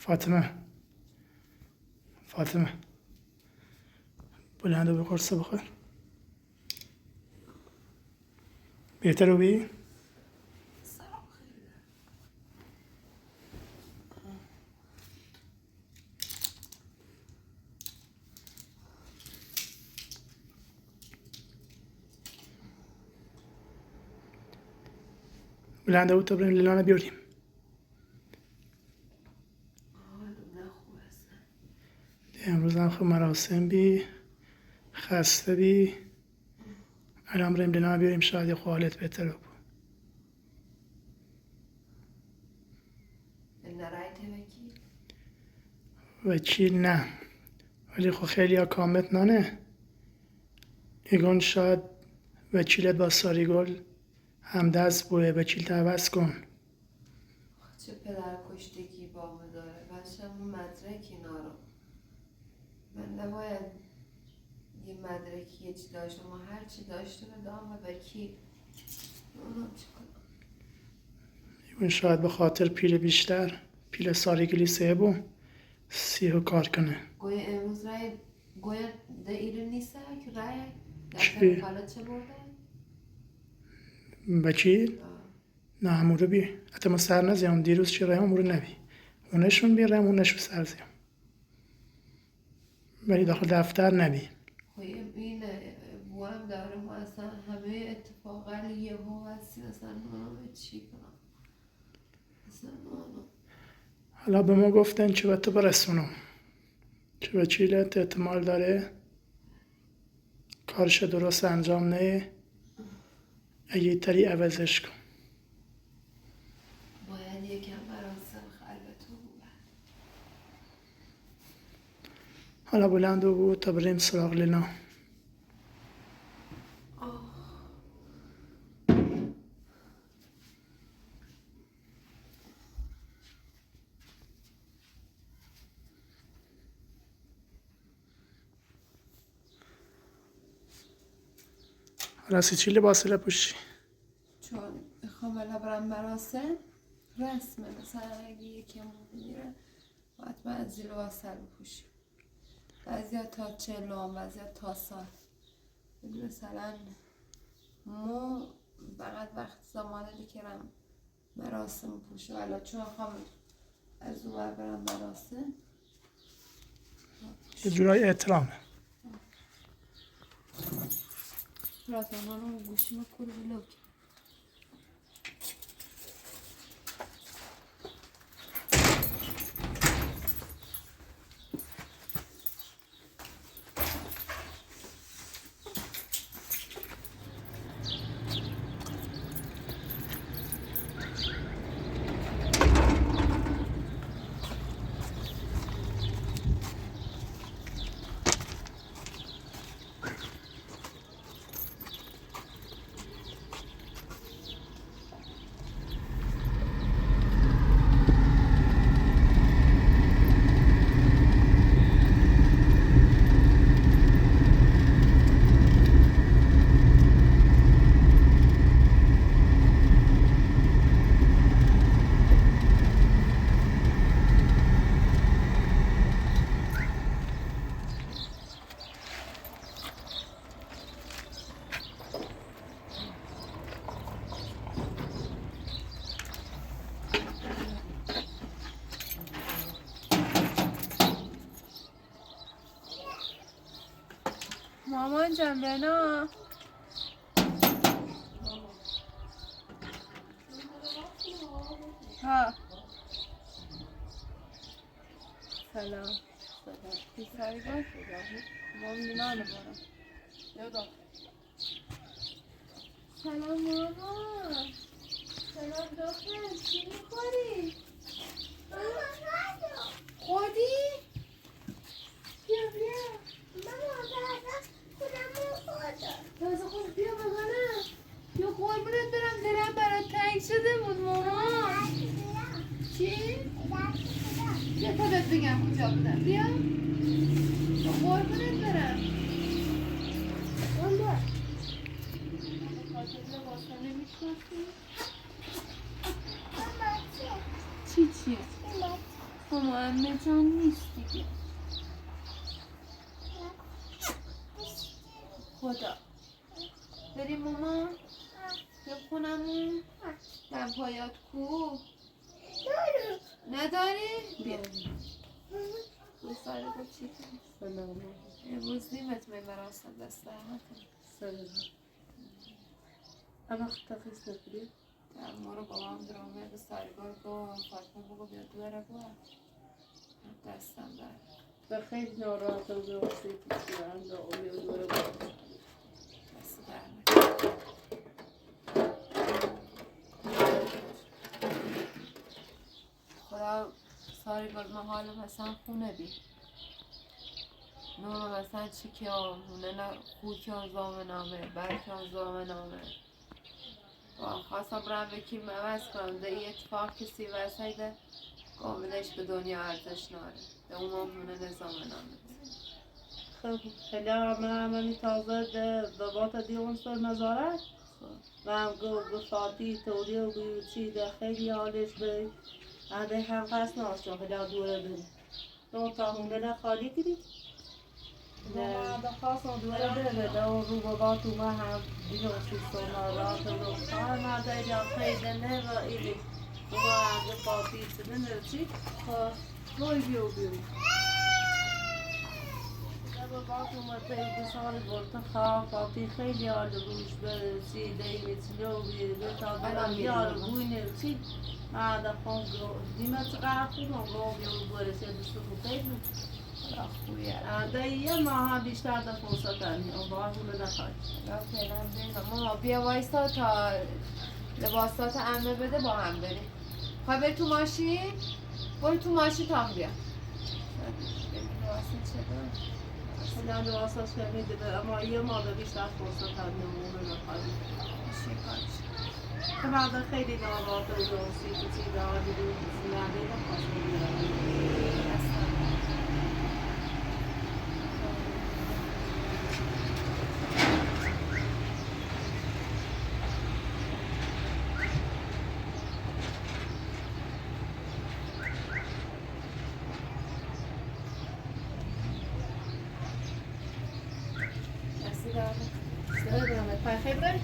فاطمه بلند و به قرصه بخور. بهتر رو بی؟ بلند بود تا بریم لیلانه بیاریم. امروز هم خب مراسم بی خسته بی الان بریم لیلانه بیاریم شاید یه حالت بهتر بود. وکیل نه ولی خب خیلی ها کامت نانه ایگون شاید وکیلت با ساریگل همدست بوده وکیل عوض کن. چه پدر کشتگی بابا داره بچه همون مدرک اینا رو من نباید یه مدرکی یه چی داشته ما هر چی داشته بدام و وکیل اونم چی کنم. ایگون شاید به خاطر پیل بیشتر پیل ساریگلی سه سیه کار کنه. گویا امروز رای گویا ده ایران نیسته که رای چی؟ دفتر چه برده؟ وکیل؟ نه همون رو بی حتی ما سر نزیم دیروز چی رای همون رو نبی اونشون بی رای اونشون سر زیم ولی داخل دفتر نبی. این بو هم داره ما اصلا همه اتفاقا یه ها هستی اصلا نانو چی کنم اصلا نانو حالا به ما گفتن چه به تو برسونم چه وکیلت احتمال داره کارش درست انجام نه اگه تری عوضش کن. باید یکم مراسم خلوتو بود. حالا بلند بود تا بریم سراغ لیلا. راستی چی لباسی لپوشی؟ چون میخوام بالا برم مراسم رسمه مثلا اگه یکم میره حتما از زیر واسه بپوشیم بعضی ها تا 40 بعضی ها تا سال مثلا ما فقط وقت زمانه که رم مراسم پوشه ولی چون میخوام از اون برم مراسم یه جورای احترامه. راتمان رو گوشی ما کل بلوک مامان جان بنا ها سلام پیسایی باش مام نانو برم یادا سلام مامان سلام دختر چی میخوری؟ خوردی؟ بیا تازه خود بیا بگانم بیا قربونت برم دلم برات تنگ شده بود مامان چی؟ بیا تا بهت بگم کجا بودم بیا قربونت برم خاطر لباسا نمیشناسی؟ چیه؟ خب همه جان نیست دیگه. خدا بریم ماما بخونمون دم پایات کو نداری؟ بیا بساره با چی کنی؟ سلام امروز نیمت می مراسم دست درمت سلام اما خطافیز نکنید در ما رو با هم درامه به سرگار با فاطمه بگو بیاد دوره با دستم در و خیلی ناراحتم به واسه کشیدن دعایی و دوره بود دست درمت خدا ساری گل محالم اصلا خونه بی نورم اصلا چی که آمونه نه خوکیان زامنامه برکیان زامنامه خواستم برم بکی عوض کنم ده ای اتفاق کسی وسایده قابلش به دنیا ارزش ناره ده اون آمونه نظامنامه خب خیلی همه تازه بابات دیون سر نظارت و هم گفاتی توری و بیوچی ده خیلی حالش به عده هم قصد ناشتون خیلی دوره بیم دو تا هونده خالی کرید نه خواستم دوره بره ده و رو بابات اومه هم دیگه سیستان نارات و خواهر مرده یا خیلی نه و ایلی و هم گفاتی چنه نرچی روی بیو بیو بابات اومده بسال گلت خواه فاتی خیلی حال روش برسی دیمی تلوی بتا برم بیار بوی نرسی هذا فوق ديما تقاعدوا موضوع برسي بسوق خير خویه دايما ما بیشتر در فرصت همی الله ولا نخواهد یا فعلا بینم ماما بیا وایستا تا لباسات عمه بده با هم بریم خواهی بری تو ماشین؟ برو تو ماشین تا هم بیا ببین لباسی چه دار؟ خیلی لباساش میده اما یه ماده بیشتر فرصت همی ولا نخواهد شکارش که بعد خیلی ناراحت و جنسی کسی داره دیدیم زنده نخواست دستی داره سلام پای خبره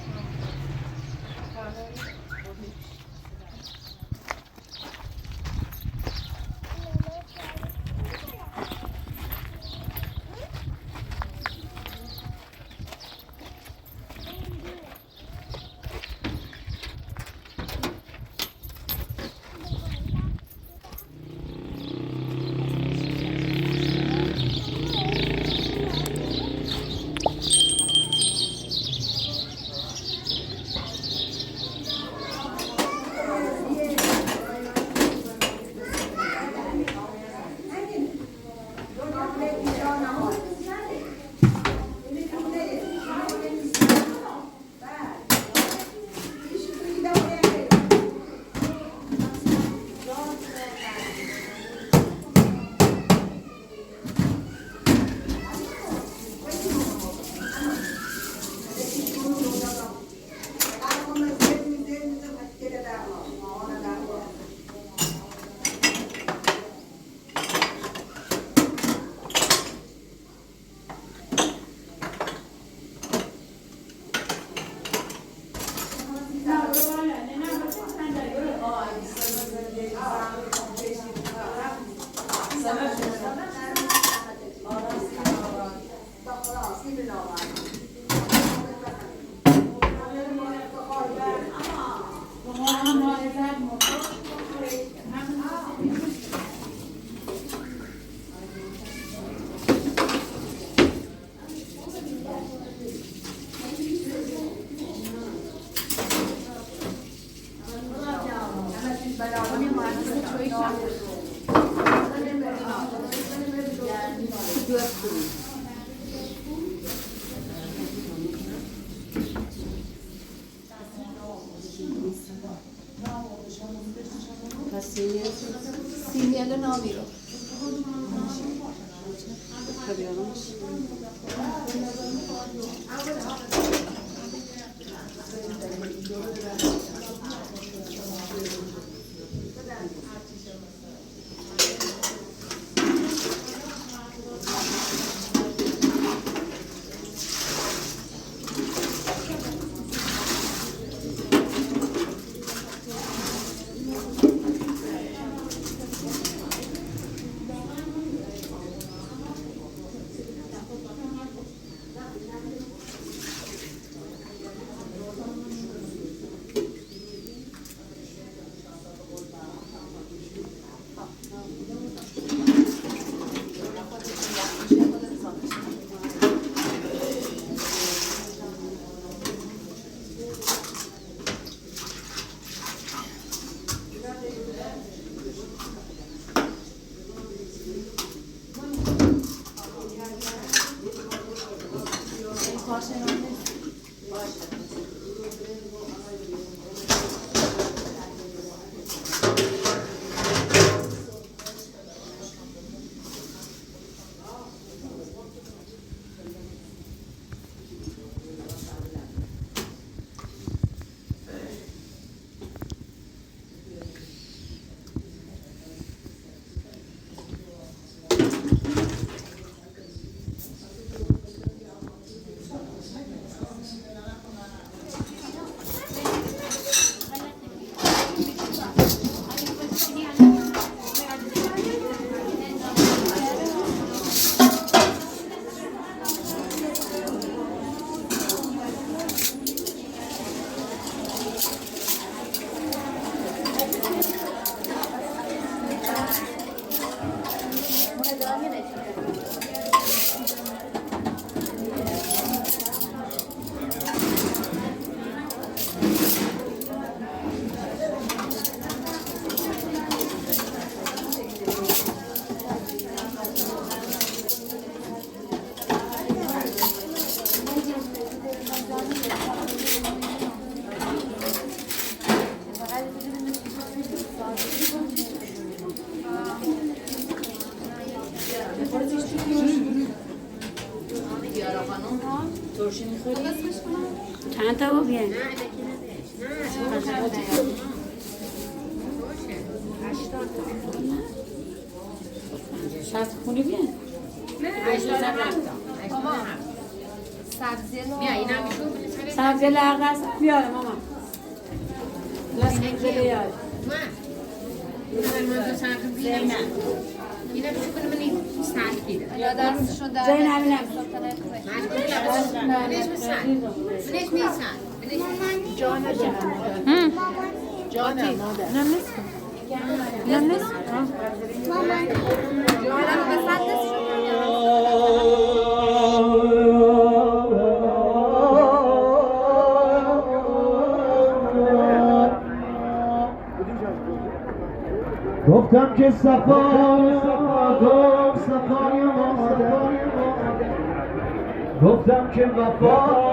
سیمیل نامی رو باشه نیست. چند تا بود بیان؟ شست خونی بیان؟ سبزی رو سبزی لغت است بیاره ماما سبزی بیاره یا دستشون در جای نبینم گفتم که صفای گفت صفای مادر گفتم که وفا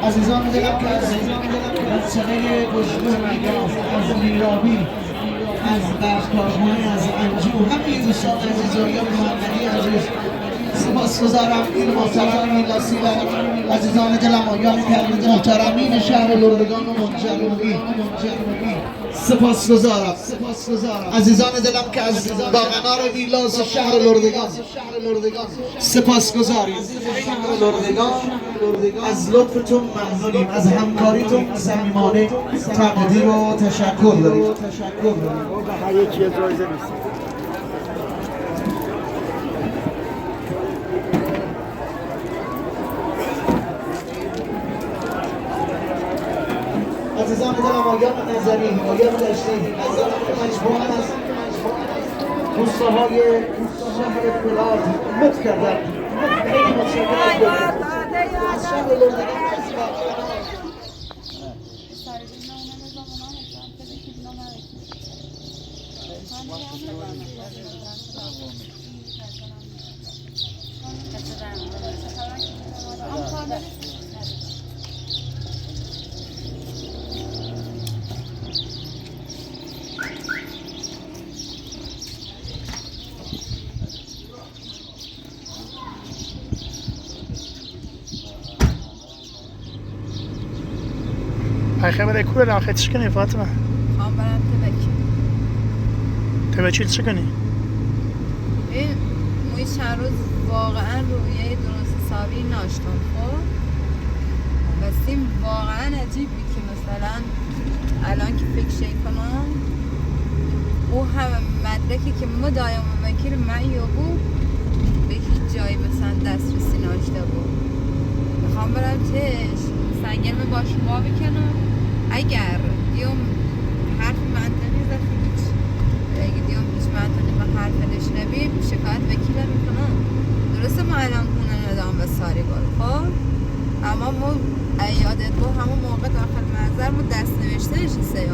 عزیزان دلم که از منطقه گشنه از میرابی از بخشکارخانه از انجو همین دوستان عزیز و یا محمدی عزیز سپاسگزارم این محترمین لاسیلا عزیزان دلم و یا محترمین شهر لردگان و منجلوبی سپاسگزارم عزیزان دلم که از باغنار ویلاس شهر لردگان سپاسگزاریم شهر لردگان از لطفتون ممنونیم از همکاریتون صمیمانه تقدیر و تشکر داریم عزیزان دلم آیان نظری آیان داشتی عزیزان مجموعه از روستاهای شهر فلات مت کردن خیلی متشکرم از شهر لردگان خبر کوه را خیلی چکنی فاطمه خواهم برم تبچیل چکنی؟ این موی چند روز واقعا رویه درست حسابی ناشتم خب بسیم واقعا عجیبی که مثلا الان که فکر کنم او همه مدرکی که ما دایم وکیل معیو بود به هیچ جایی مثلا دسترسی ناشته بود میخوام برم تش سنگرم با شما بکنم اگر یوم حرف منطقی زدی هیچ اگه دیام هیچ منطقی به حرف نشنوید شکایت وکیل میکنم. درسته ما الان خونه ندام به ساریگل خب، اما ما یادت بود همون موقع داخل منظر ما دست نوشته نشسته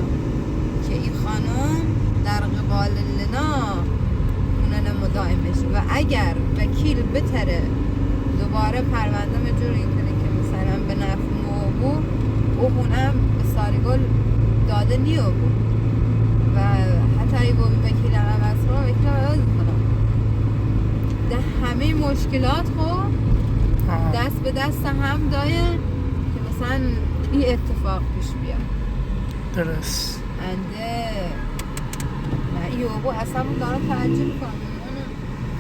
که این خانم در قبال لنا خونه مدائم بشه و اگر وکیل بتره دوباره پرونده مجور این کنه که مثلا به نفع مو بود او خونه به ساریگل داده نیو بود و حتی ای بابی وکیل هم عوض کنم وکیل هم عوض کنم ده همه مشکلات خب دست به دست هم دایه که مثلا این اتفاق پیش بیاد. درست. انده نه ای بابا اصلا دارم تعجب کنم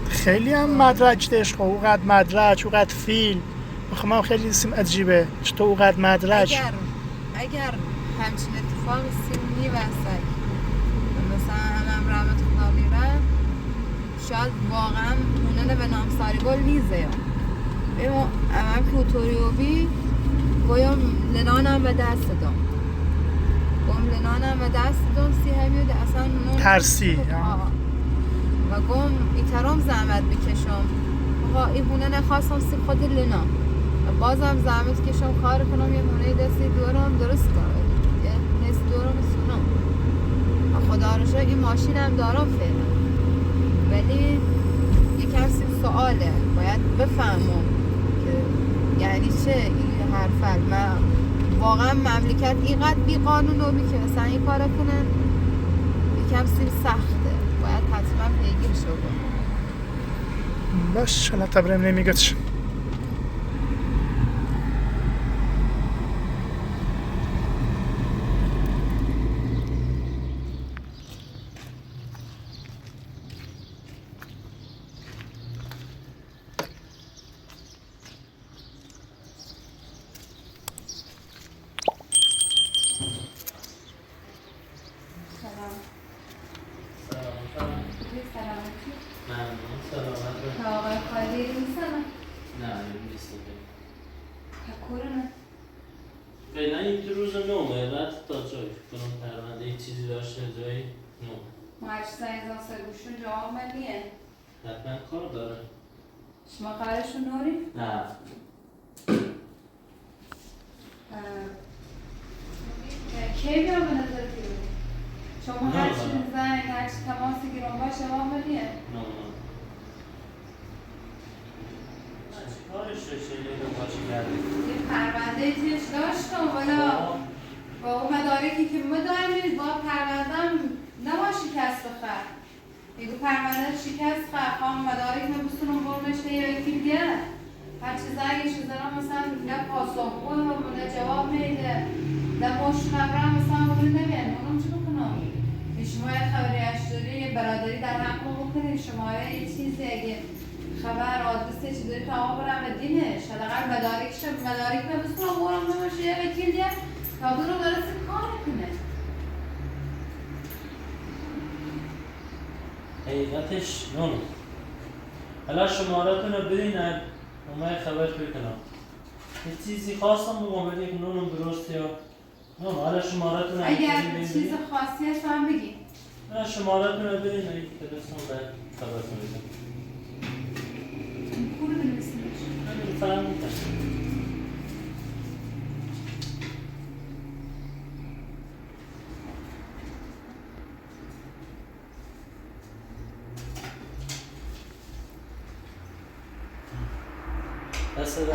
خیلی هم مدرج داشت خب، اوقات مدرج اوقات فیلم میخوام هم خیلی اسم عجیبه چطور اوقات مدرج اگر همچین اتفاق سیمونی وسط مثلا هم رحمت خدا میره شاید واقعا اونه به نام ساریگل نیزه یا اما هم کوتوریوبی گویم لنانم به دست دام گویم لنانم به دست دام سی همیده اصلا ترسی و گم ایترام زحمت بکشم آقا این هونه نخواستم سی خود لنا و بازم زحمت کشم کار کنم یه هونه دستی دورم درست کنم یه نست دورم سونم و خدا رو شد این ماشین هم دارم فعلا ولی یکم سواله باید بفهمم که یعنی چه این حرفل من واقعا مملکت اینقدر بی قانون رو که مثلا این کار کنن یکم سخته باید حتما پیگیر شد باش شما تبرم نمیگتش فعلا یک روز نومه بعد تا جای کنم پرونده یک چیزی داشته جایی نومه مارچ سایزان سگوشون جواب ملیه حتما کار داره شما قرارشون نوری؟ نه کی بیام به نظر بیرون؟ شما هرچی زنگ هرچی تماسی گیرون باشه جواب ملیه؟ نه کارش رشه لیدون باشی کرده یه پرونده تیش داشتم والا با اون مدارکی که ما داریم با پروندم نباید شکست بخور یکو پرونده شکست خور خواهم مدارک نبستونم برمش یه وکیل دیگه هرچی زنگش دارم مثلا نه پاسخ بود نه جواب میده نه ماشون ابرم مثلا اونو نمید اونم چی بکنم شما یه خبری اشتاری یه برادری در حق بکنید شما یه چیزی اگه خبر آدرسه چی داری تمام برم به دینش حداقل مدارک نبستونم برم نماشه یه وکیل دیگه تا برو درست کار کنه حقیقتش نونو حالا شماراتون رو بدین اومه خبر بکنم یه چیزی خواستم بگم ولی که نونم درست یا نونو حالا شماراتون رو اگر چیز خاصی هست هم بگی نه شماراتون رو بدین یک تلفن باید خبرتون بدین پول بنویسیمش همین فهمیدم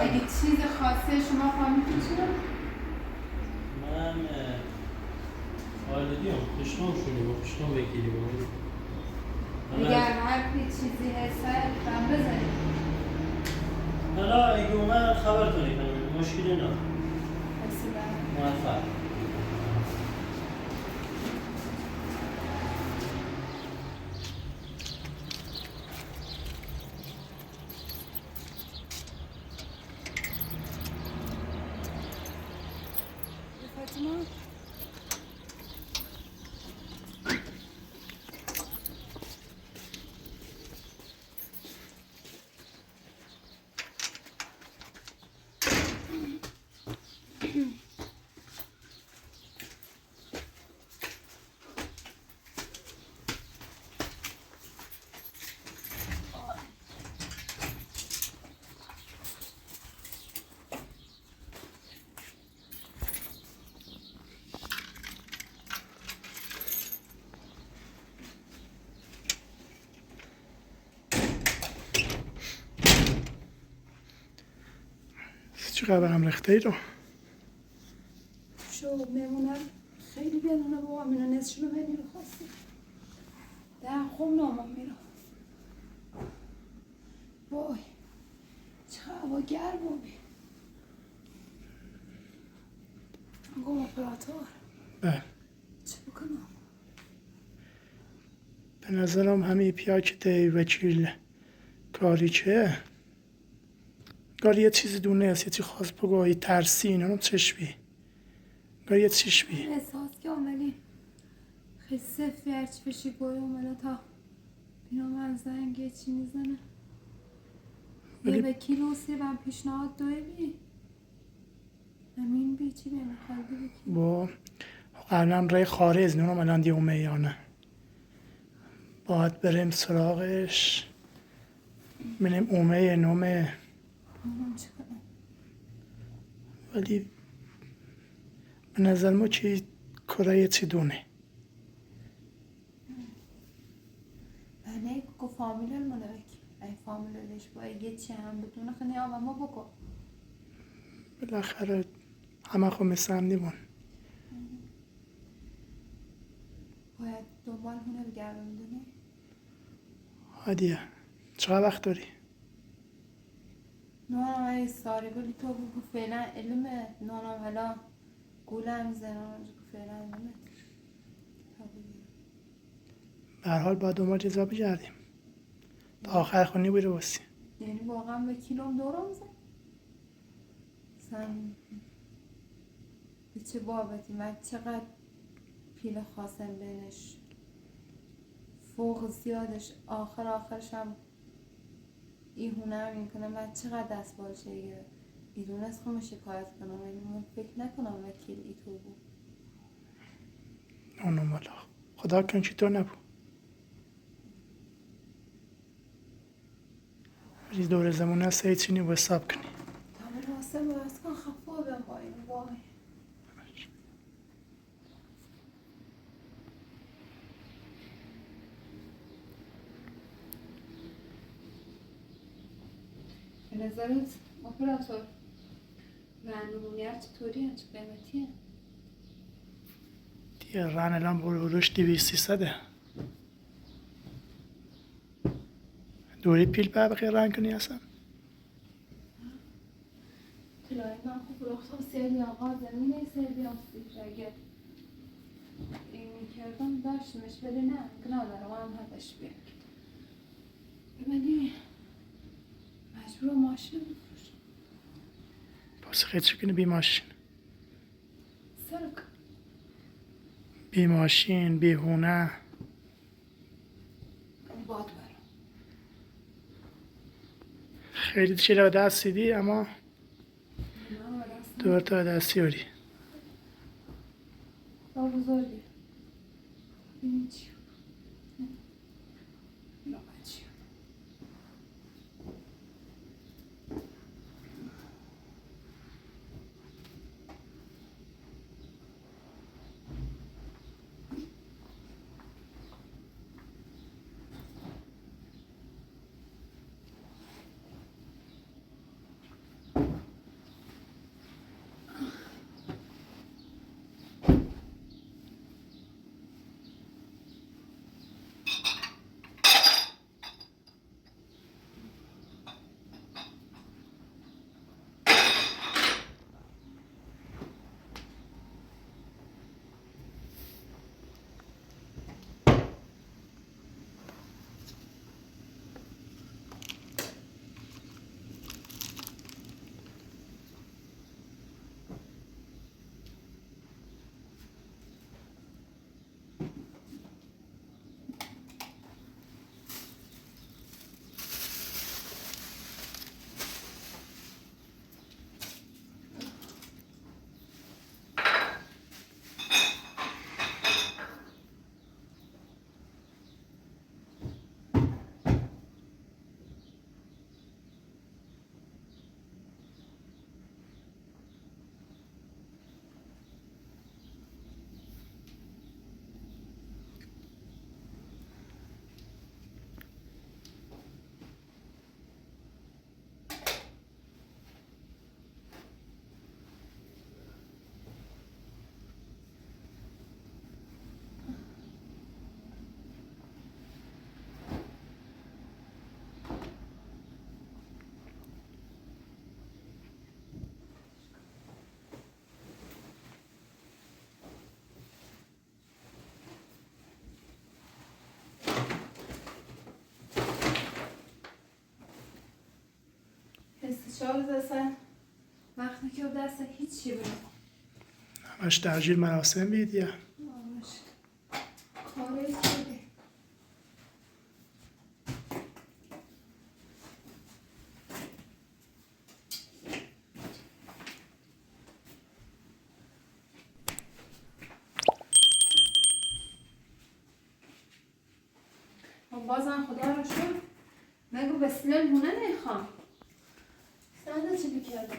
اگه چیز خاصی شما فهمیدین چیه؟ من والدیم خشنام شده با خشنام وکیلی بود اگر هر چیزی هست هم بزنید حالا اگه اومد خبرتونی کنم مشکلی نه موفق چقدر برم ریخته ای رو؟ شو میمونم خیلی بدونه بابا منو نصفشونو بدی میخواستی در خوب نامم میرم وای چقدر هوا گرم بابی گم اپراتور بله. چه بکنم به نظرم همین پیاک دی وکیل کاری چه؟ گاری یه چیزی دونه است، یه چیز خاص بگویی ترسی اینا رو چشبی گاری یه چیش بی احساس که آمدی خیلی صفی هرچی بشی گوی اومده تا بینا من زنگ چی میزنه یه ولی وکیل روسی من پیشنهاد دوی بی همین بی چی بیم خالدی بکی با قبلا رای خارج نونم الان دیومه یا نه باید بریم سراغش ببینیم اومه نومه اونم چی کنم ولی به نظر ما چی کره چی دونه بله گو فامیل المونه بکی ای فامیلش با یه چی هم بدونه خیلی آمه ما بکن بالاخره همه خو مثل هم نیمون باید دنبال هونه بگردم میدونی عادیه چقدر وقت داری؟ نوانم ای ساری بلی تو بگو فعلا علمه نوانم حالا گولم زنانم جو فعلا علمه تا بگیرم به هر حال باید دنبال جزا بگردیم تا آخر خونی بوده باسی یعنی واقعا به کیلوم دورم زد سن به چه بابتی من چقدر پیل خواستم بینش فوق زیادش آخرش هم ایهونه هم این کنم من چقدر دست بالشه گره ایدون از خودم شکایت کنم ولی من فکر نکنم وکیل ای تو بود اونو مالا خدا کن چی تو نبود ولی دور زمونه هست هیچی نی با حساب کنی تا من واسه باید کن خفا بیم با این وای به نظرت اپراتور رنمونی هر چطوری هست چه قیمتی هست دیگه رن الان بروش 200-300 دوری پیل بقیه رن کنی اصلا طلای من خوب رخصا سیلی آقا زمینه سیلی آسیش اگه این میکردم داشتمش ولی نه ندارم هم حدش بیاد ولی مجبور ماشین بفروشم پس خیلی چی کنی بی ماشین سرک بی ماشین بی هونه باد برم خیلی چی رو دست دیدی اما نه دست دور تا دستی هاری با بزرگی این چی نه چی شال دستن وقتی که دست هیچی بود همش درجیل مراسم بید یا کاره کرده بازم خدا رو شد نگو بسیار هونه نمیخوام سنده چی بکردم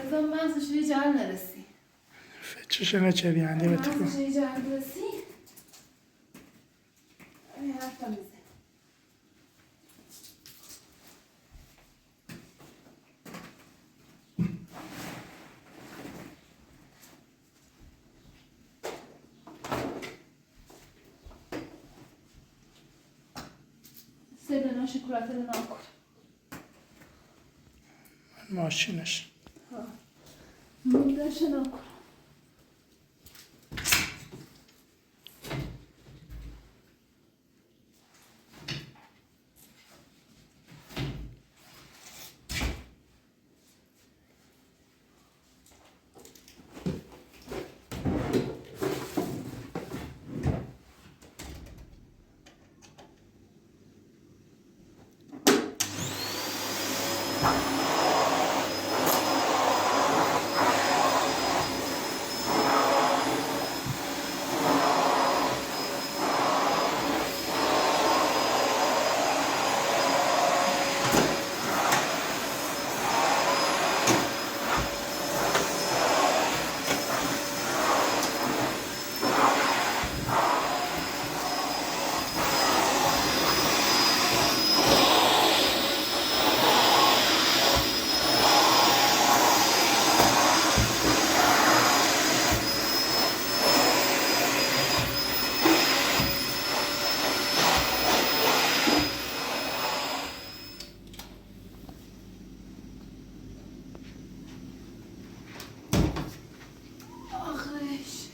رضا مغزش یه جهر نرسی فتشش نچه بیانده بتکن مغزش یه جهر نرسی این حرف هم میزه سیدنا شکلات رو ناکن ماشینش موندش ناکن آخش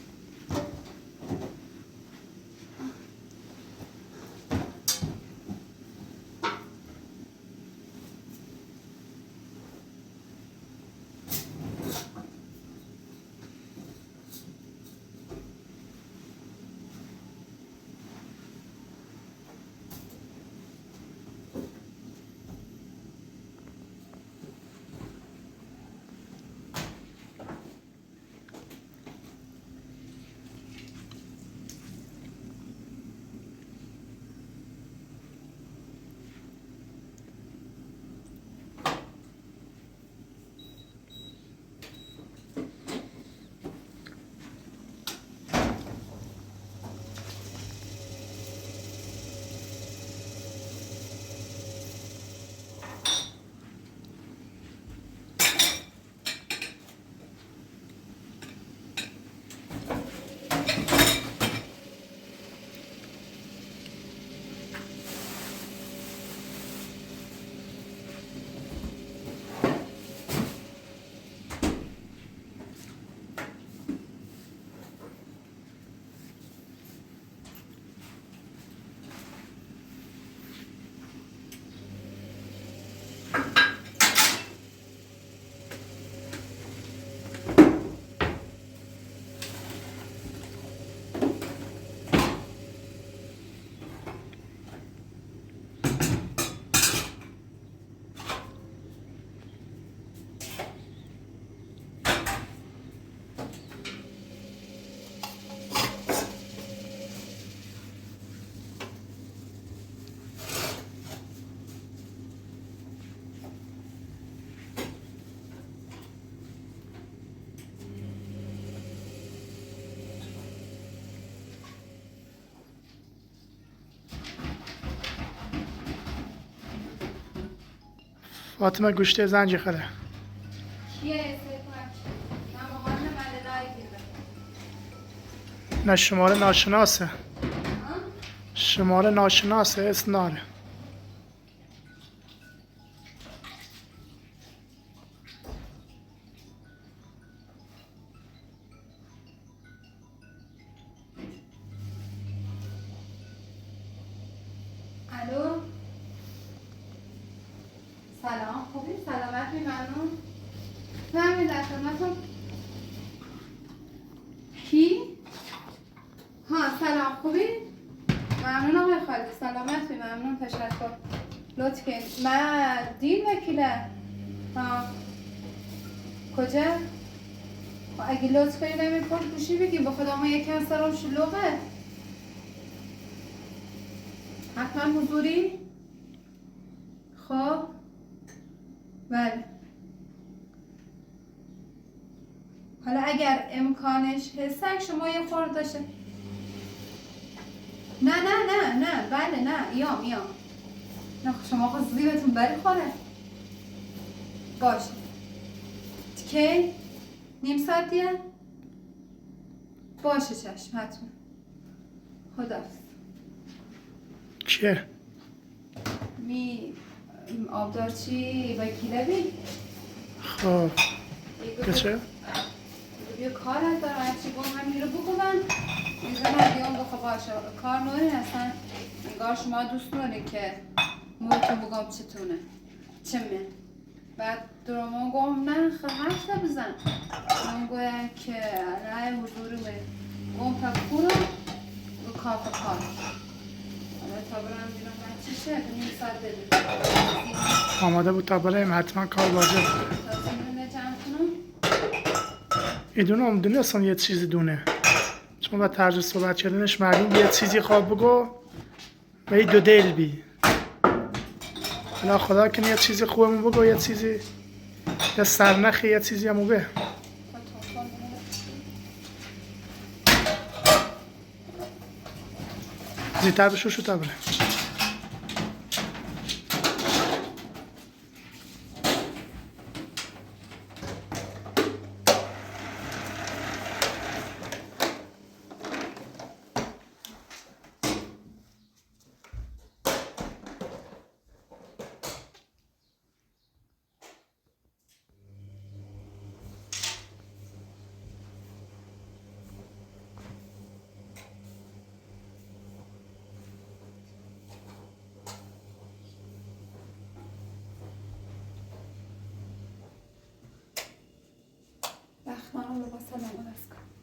فاطمه گوشت زنجی خره کیه سپاک نموان ملدایی گیره نه شماره ناشناسه شماره ناشناسه اسناره الو بفرمایید در خدمتتون. کی؟ ها سلام خوبی؟ ممنون آقای خالدی سلامت بی ممنون تشکر لطف کنید. من دین وکیله. ها کجا؟ اگه لطف کنید همین پشت گوشی بگیم به خدا ما یکم سرم شلوغه. حتما حضوری؟ خب بله. حالا اگر امکانش هست شما یه خورده داشته. نه بله نه ایام نه شما خود زیبتون بری خوره باشه کی؟ نیم ساعت دیگه؟ باشه چشم حتما خداحافظ. چیه؟ آبدارچی وکیله بی؟ خب بچه؟ یه کار هست دارم هرچی گم همین رو بکنم میزنم دیگه بخوا باشه کار نوری هستن انگار شما دوست داری که موتون بگم چتونه چمه بعد درمان گم نه هفته بزن من گویم که رای حضورمه گم تا کورو و کافه کار حالا تا برم بیرون من چیشه نیم ساعت بده آماده بود تا بریم حتما کار واجب. تا زمینه جمع کنم ایدونه هم دونه اصلا یه چیزی دونه چون با طرز صحبت کردنش معلوم یه چیزی خواب بگو و یه دو دل بی حالا خدا کنه یه چیزی خوبمون بگو یه چیزی یه سرنخی یه چیزی همو به زیتر بشو شو تا بره بخمه رو با سلام عرض کن